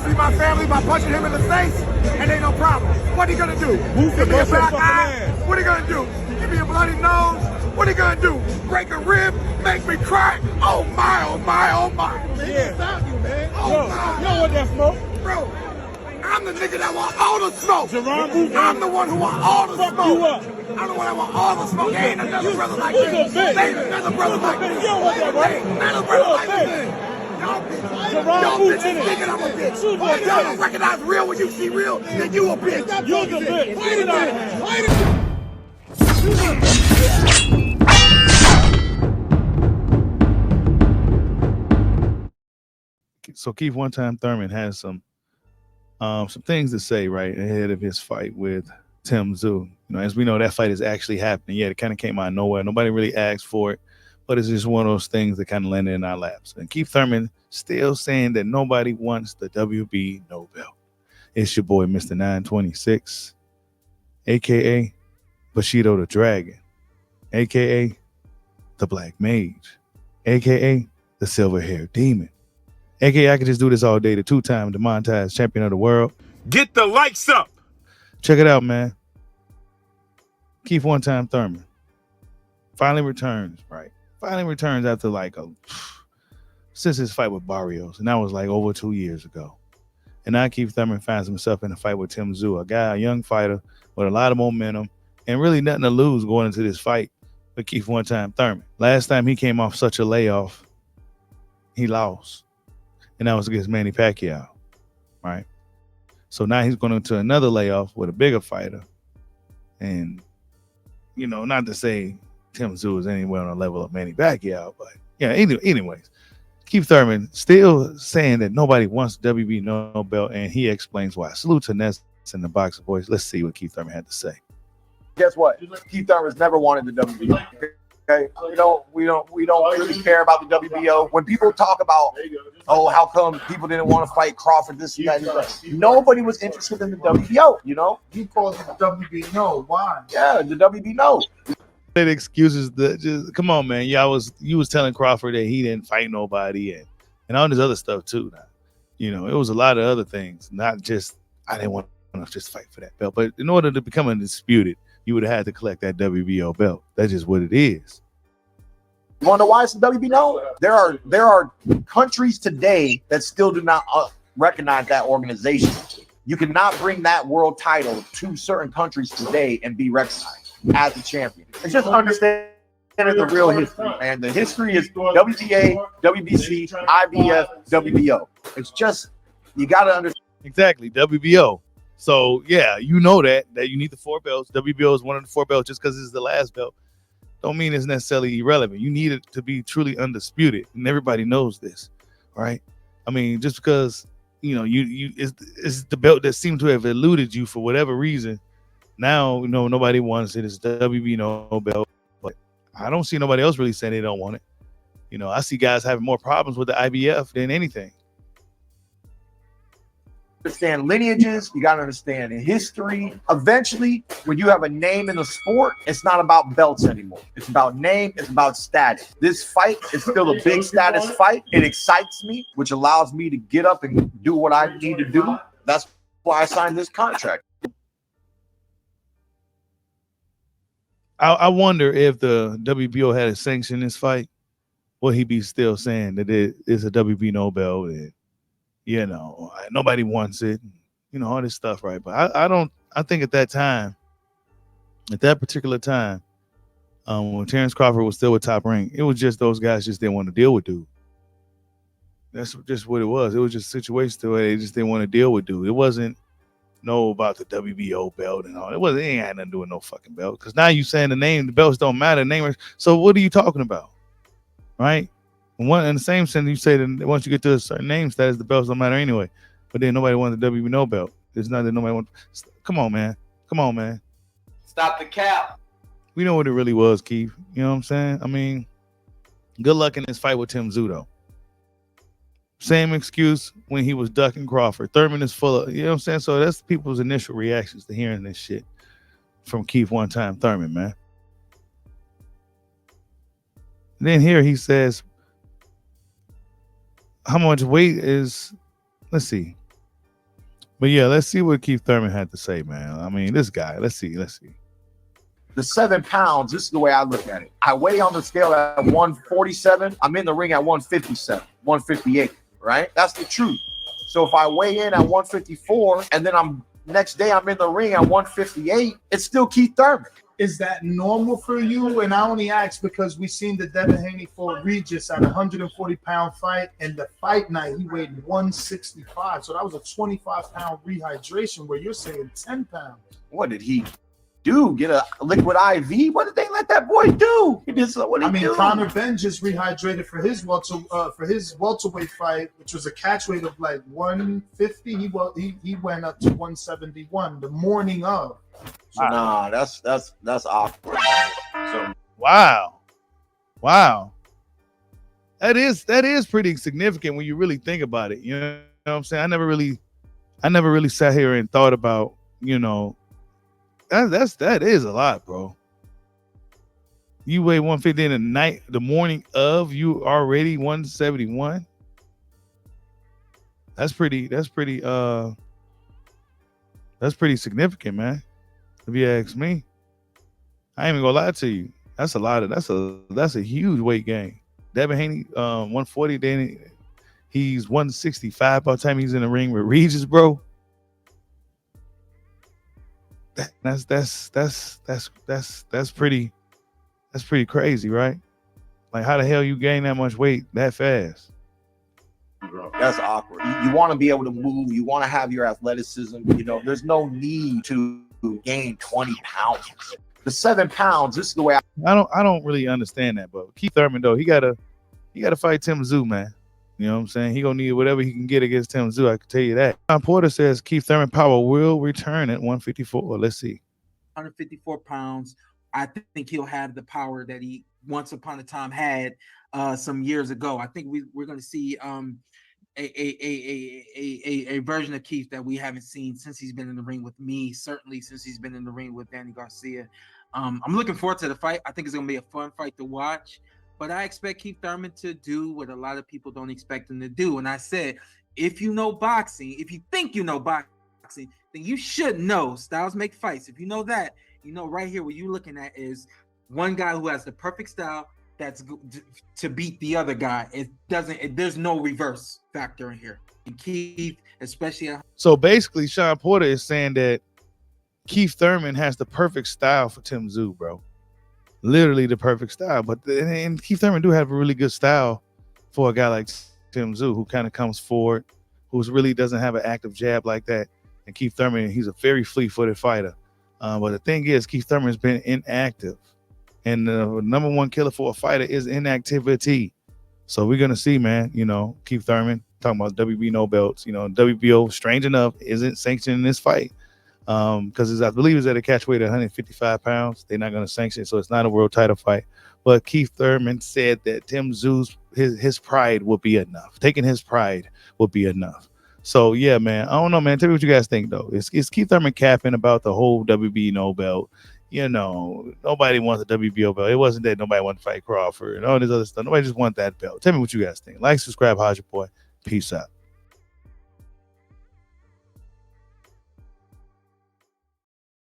see my family by punching him in the face, and ain't no problem. What he gonna do? Give me a black eye? What he gonna do? Give me a bloody nose? What he gonna do? Break a rib? Make me cry? Oh my, oh my, oh my. Yeah. Stop you, man. Oh Yo, my. you don't want that smoke? Bro, I'm the nigga that want all the smoke. Jerome, I'm the one who want all the fuck smoke. you up. I'm the one that want all the smoke. There ain't another brother like Who's this. a bitch? There ain't another brother like this. You don't want that, bro. There ain't another brother You a like bitch. this. Jerome, Y'all who's bitches in it? thinking I'm a bitch. Who's a Y'all don't bitch? recognize real when you see real, then you a bitch. You're the bitch. Get it out of here. So Keith One Time Thurman has some things to say right ahead of his fight with Tim Tszyu. You know, as we know, that fight is actually happening. Yeah, it kind of came out of nowhere. Nobody really asked for it, but it's just one of those things that kind of landed in our laps. And Keith Thurman still saying that nobody wants the WBO belt. It's your boy, Mr. 926, a.k.a. Bushido the Dragon, a.k.a. the Black Mage, a.k.a. the Silver-Haired Demon, a.k.a. I could just do this all day, the two-time demonetized champion of the world. Get the lights up. Check it out, man. Keith One Time Thurman finally returns, right? Finally returns after since his fight with Barrios, and that was like over 2 years ago. And now Keith Thurman finds himself in a fight with Tim Tszyu, a young fighter with a lot of momentum and really nothing to lose going into this fight with Keith One Time Thurman. Last time he came off such a layoff, he lost, and that was against Manny Pacquiao, right? So now he's going into another layoff with a bigger fighter. And, you know, not to say Tim Tszyu is anywhere on the level of Manny Pacquiao, but yeah, anyways, Keith Thurman still saying that nobody wants the WBO belt, and he explains why. Salute to Ness and the Boxer Boys. Let's see what Keith Thurman had to say. Guess what? Keith Thurman's never wanted the WBO. Okay, we don't really care about the WBO. When people talk about, oh, how come people didn't want to fight Crawford, this and that, nobody was interested in the WBO. You know, He calls it the WBO. Why? yeah, the WBO. That excuses just come on, man. You was telling Crawford that he didn't fight nobody and all this other stuff too. Now, you know, it was a lot of other things, not just I didn't want to just fight for that belt. But in order to become undisputed, you would have had to collect that WBO belt. That's just what it is. You want to know why it's the WBO? There are countries today that still do not recognize that organization. You cannot bring that world title to certain countries today and be recognized as a champion. It's just understanding the real history, and the history is WBA, WBC, IBF, WBO. It's just, you got to understand. Exactly, WBO. So yeah, you know that you need the 4 belts. WBO is one of the 4 belts. Just because it's the last belt don't mean it's necessarily irrelevant. You need it to be truly undisputed, and everybody knows this, right? I mean, just because you know it's the belt that seemed to have eluded you for whatever reason. Now, you know, nobody wants it. It's the WBO belt, but I don't see nobody else really saying they don't want it. You know, I see guys having more problems with the IBF than anything. Understand lineages, you got to understand history. Eventually, when you have a name in the sport, it's not about belts anymore. It's about name, it's about status. This fight is still a big status fight. It excites me, which allows me to get up and do what I need to do. That's why I signed this contract. I wonder if the WBO had a sanction this fight, would he be still saying that it's a WBO belt and, you know, nobody wants it, you know, all this stuff, right? But I think at that particular time, when Terence Crawford was still with Top Rank, it was just those guys just didn't want to deal with dude. That's just what it was. It was just a situation where they just didn't want to deal with dude. It wasn't about the WBO belt and all. It ain't had nothing to do with no fucking belt. Because now you saying the belts don't matter. So what are you talking about? Right? In the same sense, you say that once you get to a certain name status, the belts don't matter anyway. But then nobody wants the WBO belt. It's not that nobody wants. Come on, man. Stop the cap. We know what it really was, Keith. You know what I'm saying? I mean, good luck in this fight with Tim Tszyu, though. Same excuse when he was ducking Crawford. Thurman is full of, you know what I'm saying? So that's people's initial reactions to hearing this shit from Keith One Time Thurman, man. And then here he says, how much weight is, let's see. But yeah, let's see what Keith Thurman had to say, man. I mean, this guy. Let's see. The 7 pounds, this is the way I look at it. I weigh on the scale at 147. I'm in the ring at 157, 158, right? That's the truth. So if I weigh in at 154 and then next day I'm in the ring at 158, it's still Keith Thurman. Is that normal for you? And I only ask because we seen the Devin Haney for Regis at a 140-pound fight, and the fight night he weighed 165. So that was a 25-pound rehydration where you're saying 10 pounds. What did he do? Get a liquid IV? What did they let that boy do? He did so. What did he do? Conor Benn just rehydrated for his welterweight fight, which was a catch weight of like 150. He went up to 171 the morning of. So nah, that's awkward. So Wow. That is pretty significant when you really think about it. You know what I'm saying? I never really sat here and thought about, you know, that is a lot, bro. You weigh 150 in the morning of, you already 171. That's pretty significant, man. If you ask me, I ain't even gonna lie to you. That's a huge weight gain. Devin Haney, 140, then he's 165 by the time he's in the ring with Regis, bro. That's pretty crazy, right? Like, how the hell you gain that much weight that fast? That's awkward. You want to be able to move. You want to have your athleticism. You know, there's no need to gain 20 pounds. The 7 pounds, this is the way I don't really understand that, but Keith Thurman, though, he gotta fight Tim Tszyu, man. You know what I'm saying? He gonna need whatever he can get against Tim Tszyu. I can tell you that. John Porter says Keith Thurman power will return at 154. Let's see. 154 pounds. I think he'll have the power that he once upon a time had some years ago. I think we're going to see a version of Keith that we haven't seen since he's been in the ring with me. Certainly since he's been in the ring with Danny Garcia. I'm looking forward to the fight. I think it's going to be a fun fight to watch. But I expect Keith Thurman to do what a lot of people don't expect him to do. And I said, if you know boxing, if you think you know boxing, then you should know styles make fights. If you know that, you know right here what you're looking at is one guy who has the perfect style that's to beat the other guy. There's no reverse factor in here. And Keith, especially. So basically, Sean Porter is saying that Keith Thurman has the perfect style for Tim Tszyu, bro. Literally the perfect style. And Keith Thurman do have a really good style for a guy like Tim Tszyu, who kind of comes forward, who really doesn't have an active jab like that. And Keith Thurman, he's a very fleet-footed fighter. But the thing is, Keith Thurman's been inactive. And the number one killer for a fighter is inactivity. So we're going to see, man, you know, Keith Thurman, talking about WBO no belts, you know, WBO, strange enough, isn't sanctioning this fight. Because I believe it's at a catch weight of 155 pounds. They're not going to sanction it, so it's not a world title fight. But Keith Thurman said that Tim Tszyu's his pride will be enough. Taking his pride will be enough. So yeah, man, I don't know, man. Tell me what you guys think, though. Is Keith Thurman capping about the whole WBO no belt? You know, nobody wants a WBO belt. It wasn't that nobody wanted to fight Crawford and all this other stuff. Nobody just wants that belt. Tell me what you guys think. Like, subscribe, how's your boy? Peace out.